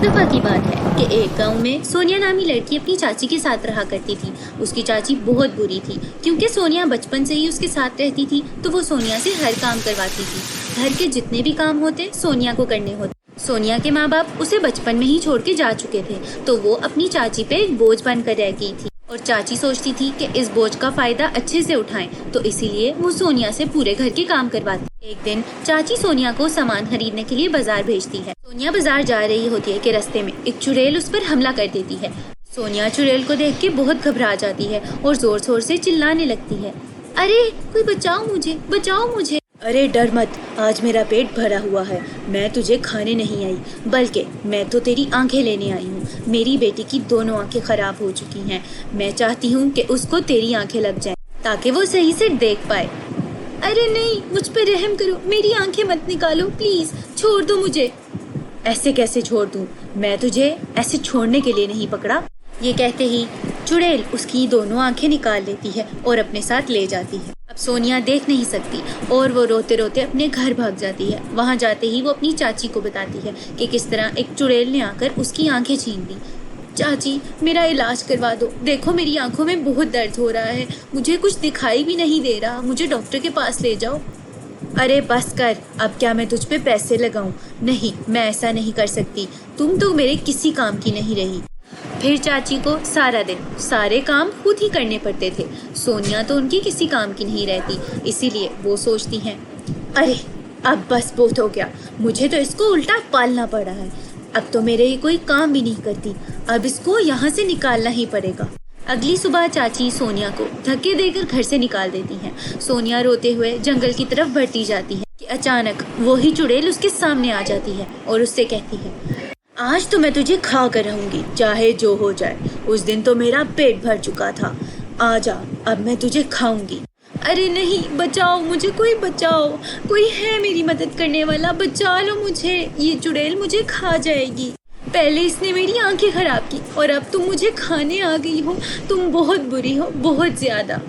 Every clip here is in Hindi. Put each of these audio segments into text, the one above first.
दफा की बात है कि एक गांव में सोनिया नामी लड़की अपनी चाची के साथ रहा करती थी। उसकी चाची बहुत बुरी थी क्योंकि सोनिया बचपन से ही उसके साथ रहती थी, तो वो सोनिया से हर काम करवाती थी। घर के जितने भी काम होते सोनिया को करने होते। सोनिया के माँ बाप उसे बचपन में ही छोड़ के जा चुके थे, तो वो अपनी चाची पे एक बोझ बनकर रह गई थी और चाची सोचती थी कि इस बोझ का फायदा अच्छे से उठाएं, तो इसीलिए वो सोनिया से पूरे घर के काम करवाती। एक दिन चाची सोनिया को सामान खरीदने के लिए बाजार भेजती है। सोनिया बाजार जा रही होती है कि रास्ते में एक चुड़ैल उस पर हमला कर देती है। सोनिया चुड़ैल को देख के बहुत घबरा जाती है और जोर शोर से चिल्लाने लगती है, अरे कोई बचाओ मुझे, बचाओ मुझे। अरे डर मत, आज मेरा पेट भरा हुआ है, मैं तुझे खाने नहीं आई, बल्कि मैं तो तेरी आंखें लेने आई हूँ। मेरी बेटी की दोनों आंखें खराब हो चुकी हैं। मैं चाहती हूँ कि उसको तेरी आंखें लग जाएं, ताकि वो सही से देख पाए। अरे नहीं, मुझ पर रहम करो, मेरी आंखें मत निकालो, प्लीज छोड़ दो मुझे। ऐसे कैसे छोड़ दूँ, मैं तुझे ऐसे छोड़ने के लिए नहीं पकड़ा। ये कहते ही चुड़ैल उसकी दोनों आंखें निकाल लेती है और अपने साथ ले जाती है। अब सोनिया देख नहीं सकती और वो रोते रोते अपने घर भाग जाती है। वहाँ जाते ही वो अपनी चाची को बताती है कि किस तरह एक चुड़ैल ने आकर उसकी आंखें छीन ली। चाची, मेरा इलाज करवा दो, देखो मेरी आंखों में बहुत दर्द हो रहा है, मुझे कुछ दिखाई भी नहीं दे रहा, मुझे डॉक्टर के पास ले जाओ। अरे बस कर, अब क्या मैं तुझ पे पैसे लगाऊं? नहीं, मैं ऐसा नहीं कर सकती, तुम तो मेरे किसी काम की नहीं रही। फिर चाची को सारा दिन सारे काम खुद ही करने पड़ते थे। सोनिया तो उनकी किसी काम की नहीं रहती, इसीलिए वो सोचती हैं, अरे अब बस बहुत हो गया, मुझे तो इसको उल्टा पालना पड़ा है। अब तो मेरे ही कोई काम भी नहीं करती, अब इसको यहाँ से निकालना ही पड़ेगा। अगली सुबह चाची सोनिया को धक्के देकर घर से निकाल देती हैं। सोनिया रोते हुए जंगल की तरफ बढ़ती जाती है कि अचानक वही चुड़ैल उसके सामने आ जाती है और उससे कहती है, आज तो मैं तुझे खा कर रहूंगी, चाहे जो हो जाए। उस दिन तो मेरा पेट भर चुका था, आजा, अब मैं तुझे खाऊंगी। अरे नहीं, बचाओ मुझे, कोई बचाओ, कोई है मेरी मदद करने वाला, बचा लो मुझे, ये चुड़ैल मुझे खा जाएगी। पहले इसने मेरी आंखें खराब की और अब तुम मुझे खाने आ गई हो, तुम बहुत बुरी हो, बहुत ज्यादा।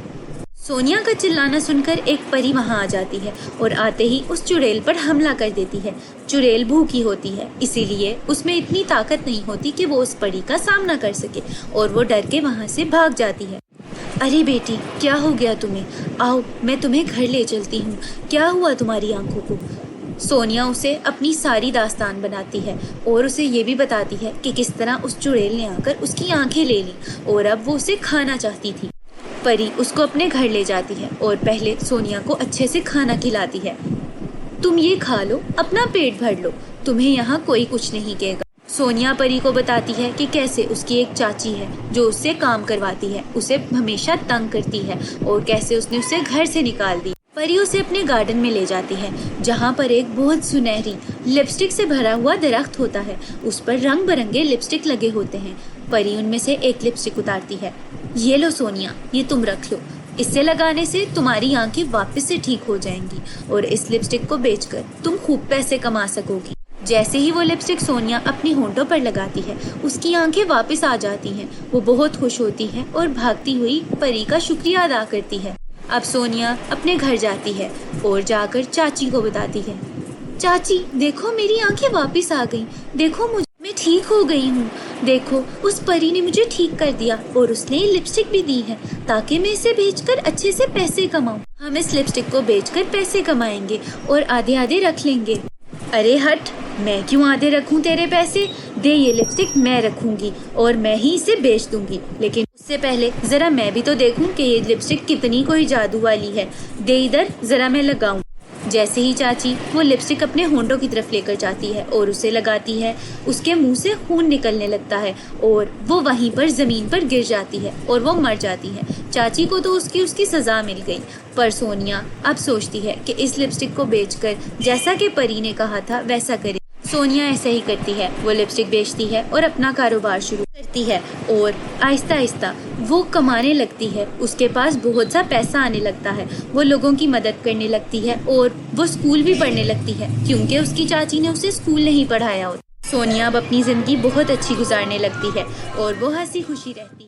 सोनिया का चिल्लाना सुनकर एक परी वहां आ जाती है और आते ही उस चुड़ैल पर हमला कर देती है। चुड़ैल भूखी होती है, इसीलिए उसमें इतनी ताकत नहीं होती कि वो उस परी का सामना कर सके और वो डर के वहां से भाग जाती है। अरे बेटी, क्या हो गया तुम्हें? आओ, मैं तुम्हें घर ले चलती हूँ, क्या हुआ तुम्हारी आंखों को? सोनिया उसे अपनी सारी दास्तान बनाती है और उसे ये भी बताती है कि किस तरह उस चुड़ैल ने आकर उसकी आंखें ले ली और अब वो उसे खाना चाहती थी। परी उसको अपने घर ले जाती है और पहले सोनिया को अच्छे से खाना खिलाती है। तुम ये खा लो, अपना पेट भर लो, तुम्हें यहाँ कोई कुछ नहीं कहेगा। सोनिया परी को बताती है कि कैसे उसकी एक चाची है जो उससे काम करवाती है, उसे हमेशा तंग करती है और कैसे उसने उसे घर से निकाल दी। परी उसे अपने गार्डन में ले जाती है जहाँ पर एक बहुत सुनहरी लिपस्टिक से भरा हुआ दरख्त होता है। उस पर रंग बिरंगे लिपस्टिक लगे होते हैं। परी उनमें से एक लिपस्टिक उतारती है। ये लो सोनिया, ये तुम रख लो, इससे लगाने से तुम्हारी आंखें वापस से ठीक हो जाएंगी और इस लिपस्टिक को बेचकर तुम खूब पैसे कमा सकोगी। जैसे ही वो लिपस्टिक सोनिया अपनी होंठों पर लगाती है, उसकी आंखें वापस आ जाती हैं। वो बहुत खुश होती है और भागती हुई परी का शुक्रिया अदा करती है। अब सोनिया अपने घर जाती है और जाकर चाची को बताती है, चाची देखो मेरी आंखें वापस आ गईं, देखो मैं ठीक हो गई हूँ, देखो उस परी ने मुझे ठीक कर दिया और उसने लिपस्टिक भी दी है ताकि मैं इसे बेचकर अच्छे से पैसे कमाऊं। हम इस लिपस्टिक को बेचकर पैसे कमाएंगे और आधे आधे रख लेंगे। अरे हट, मैं क्यों आधे रखूं तेरे पैसे? दे ये लिपस्टिक मैं रखूंगी और मैं ही इसे बेच दूंगी, लेकिन उससे पहले जरा मैं भी तो देखूं कि ये लिपस्टिक कितनी कोई जादू वाली है। दे इधर, जरा मैं लगाऊं। जैसे ही चाची वो लिपस्टिक अपने होंठों की तरफ लेकर जाती है और उसे लगाती है, उसके मुंह से खून निकलने लगता है और वो वहीं पर जमीन पर गिर जाती है और वो मर जाती है। चाची को तो उसकी सजा मिल गई, पर सोनिया अब सोचती है कि इस लिपस्टिक को बेचकर जैसा कि परी ने कहा था वैसा करे। सोनिया ऐसा ही करती है, वो लिपस्टिक बेचती है और अपना कारोबार शुरू करती है और आहिस्ता आहिस्ता वो कमाने लगती है। उसके पास बहुत सा पैसा आने लगता है, वो लोगों की मदद करने लगती है और वो स्कूल भी पढ़ने लगती है क्योंकि उसकी चाची ने उसे स्कूल नहीं पढ़ाया होता। सोनिया अब अपनी जिंदगी बहुत अच्छी गुजारने लगती है और वो हंसी खुशी रहती है।